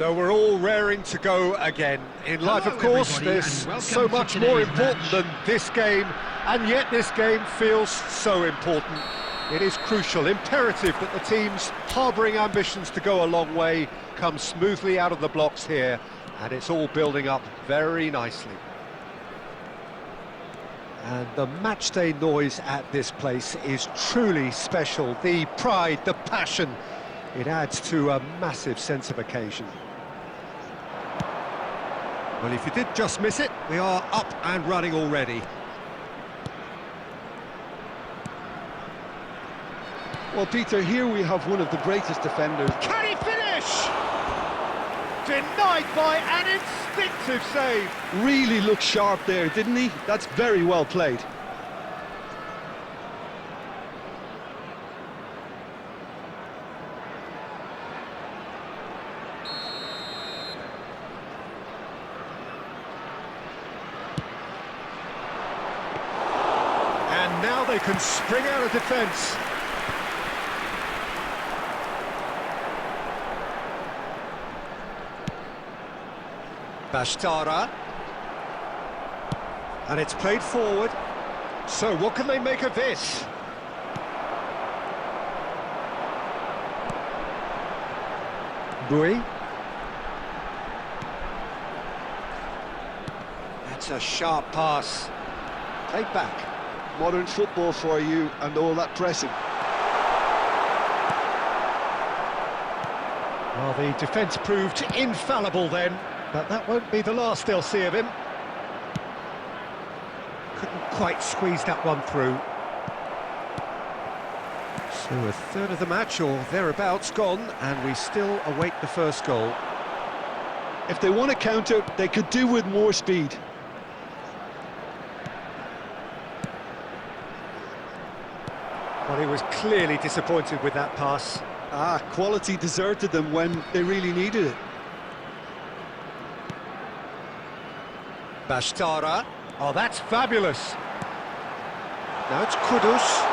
So we're all raring to go again. In life, of course, there's so much more important than this game, and yet this game feels so important. It is crucial, imperative that the teams harbouring ambitions to go a long way come smoothly out of the blocks here, and it's all building up very nicely. And the matchday noise at this place is truly special. The pride, the passion, it adds to a massive sense of occasion. Well, if you did just miss it, we are up and running already. Well, Peter, here we have one of the greatest defenders. Can he finish? Denied by an instinctive save. Really looked sharp there, didn't he? That's very well played. And now they can spring out of defence. Bashtara, and it's played forward. So what can they make of this? Bui. That's a sharp pass. Played back. Modern football for you and all that pressing. Well, the defence proved infallible then. But that won't be the last they'll see of him. Couldn't quite squeeze that one through. So a third of the match, or thereabouts, gone, and we still await the first goal. If they want to counter, they could do with more speed. Well, he was clearly disappointed with that pass. Quality deserted them when they really needed it. Bashtara. Oh, that's fabulous. Now it's Kudus.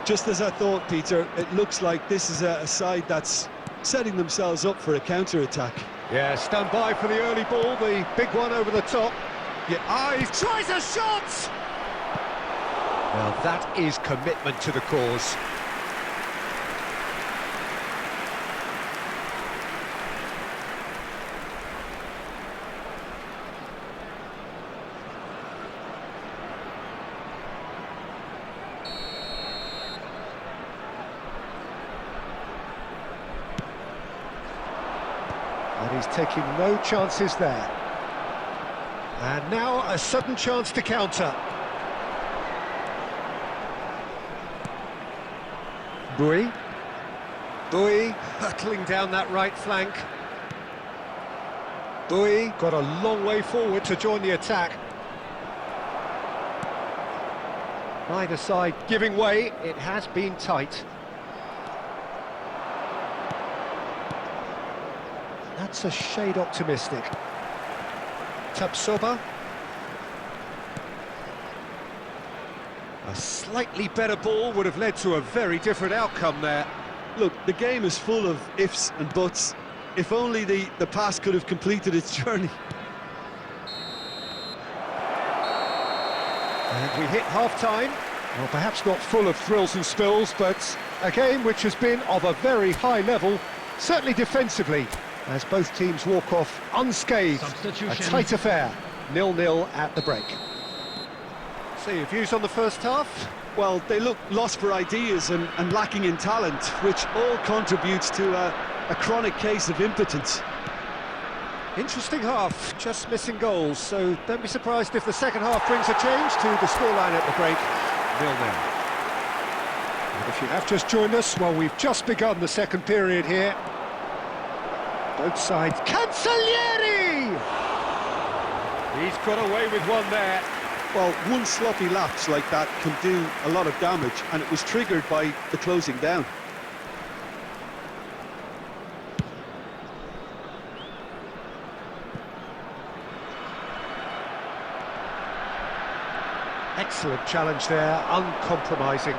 Just as I thought, Peter, it looks like this is a side that's setting themselves up for a counter-attack. Yeah, stand by for the early ball, the big one over the top. Yeah, he tries a shot! Well, that is commitment to the cause. And he's taking no chances there. And now a sudden chance to counter. Bui. Bui hurtling down that right flank. Bui got a long way forward to join the attack. Either side giving way, it has been tight. That's a shade optimistic. Tapsoba. A slightly better ball would have led to a very different outcome there. Look, the game is full of ifs and buts. If only the pass could have completed its journey. And we hit half-time. Well, perhaps not full of thrills and spills, but a game which has been of a very high level, certainly defensively, as both teams walk off unscathed. A tight affair, 0-0 at the break. So your views on the first half? Well, they look lost for ideas and lacking in talent, which all contributes to a chronic case of impotence. Interesting half, just missing goals, so don't be surprised if the second half brings a change to the scoreline at the break, 0-0. And if you have just joined us, well, we've just begun the second period here. Both sides. Cancellieri! He's got away with one there. Well, one sloppy lapse like that can do a lot of damage, and it was triggered by the closing down. Excellent challenge there, uncompromising.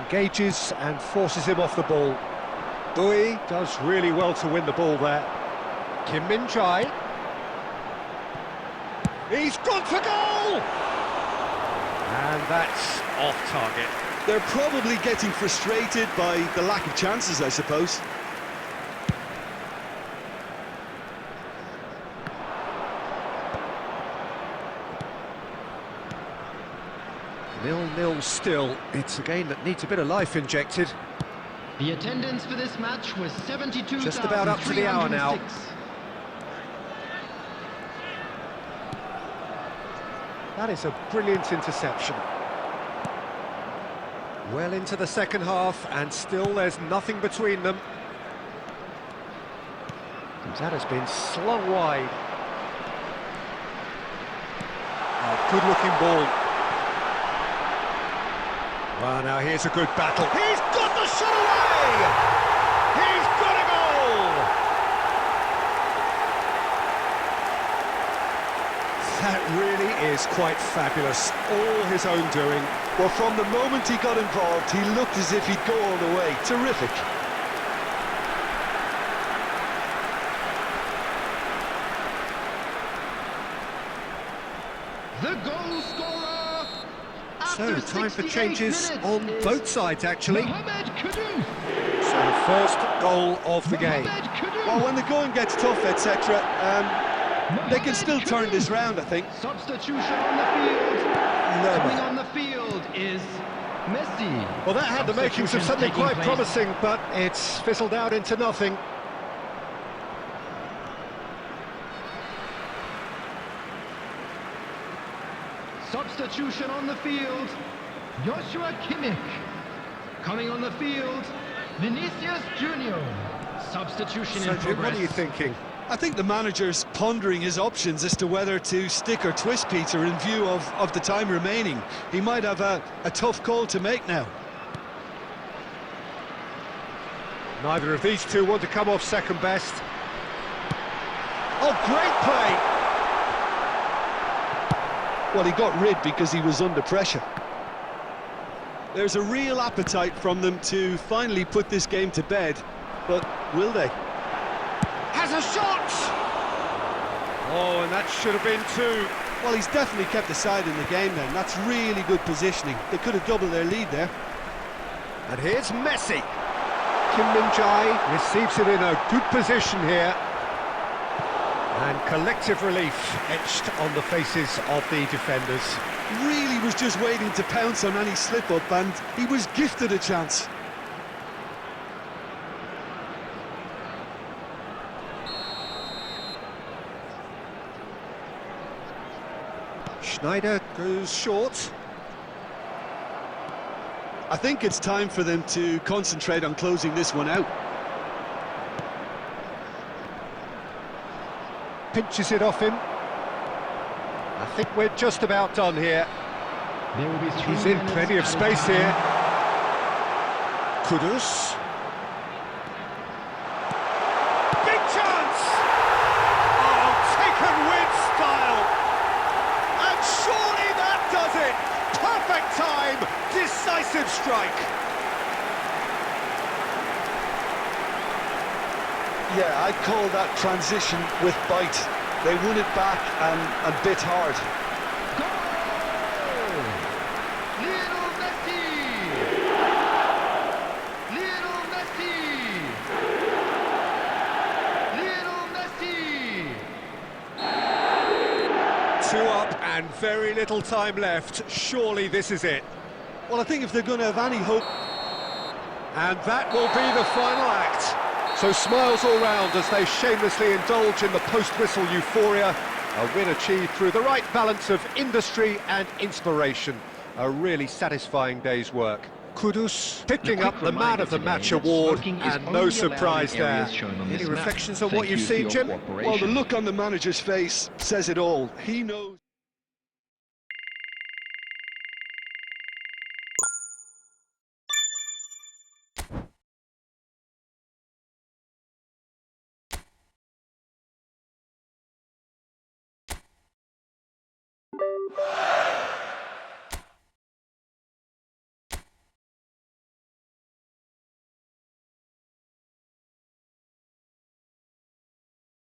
Engages and forces him off the ball. Bui does really well to win the ball there. Kim Min-jae. He's gone for goal! And that's off target. They're probably getting frustrated by the lack of chances, I suppose. Nil-nil still. It's a game that needs a bit of life injected. The attendance for this match was 72,306. Just about up to the hour now. That is a brilliant interception. Well into the second half, and still there's nothing between them. That has been slung wide. A good-looking ball. Well, now here's a good battle. He's got the shot away! He's got a goal! That really is quite fabulous. All his own doing. Well, from the moment he got involved, he looked as if he'd go all the way. Terrific. The goal scorer! So, time for changes on both sides, actually. Mohamed Kudus. So, the first goal of the game. Well, when the going gets tough, etc., they can still turn this round, I think. Substitution on the field. Coming on the field is Messi. Well, that had the makings of something quite promising, but it's fizzled out into nothing. Substitution on the field, Joshua Kimmich. Coming on the field, Vinicius Junior. Substitution So, in Jim, progress. what are you thinking? I think the manager's pondering his options as to whether to stick or twist Peter in view of the time remaining. He might have a tough call to make now. Neither of these two want to come off second best. Oh, great play! Well, he got rid because he was under pressure. There's a real appetite from them to finally put this game to bed, but will they? Has a shot! Oh, and that should have been two. Well, he's definitely kept the side in the game then. That's really good positioning. They could have doubled their lead there. And here's Messi. Kim Min-jae receives it in a good position here. And collective relief etched on the faces of the defenders. Really was just waiting to pounce on any slip-up, and he was gifted a chance. Schneider goes short. I think it's time for them to concentrate on closing this one out. Pinches it off him. I think we're just about done here. There will be He's in plenty of space here. Kudus. Big chance! Oh, taken with style! And surely that does it! Perfect time! Decisive strike! Yeah, I'd call that transition with bite. They won it back and bit hard. Goal! Lionel Messi! Lionel Messi! Lionel Messi! 2 up and very little time left. Surely this is it. Well, I think if they're going to have any hope... And that will be the final act. So smiles all round as they shamelessly indulge in the post-whistle euphoria. A win achieved through the right balance of industry and inspiration. A really satisfying day's work. Kudus picking up the Man of the Match award, and no surprise there. Any reflections on what you've seen, Jim? Well, the look on the manager's face says it all. He knows...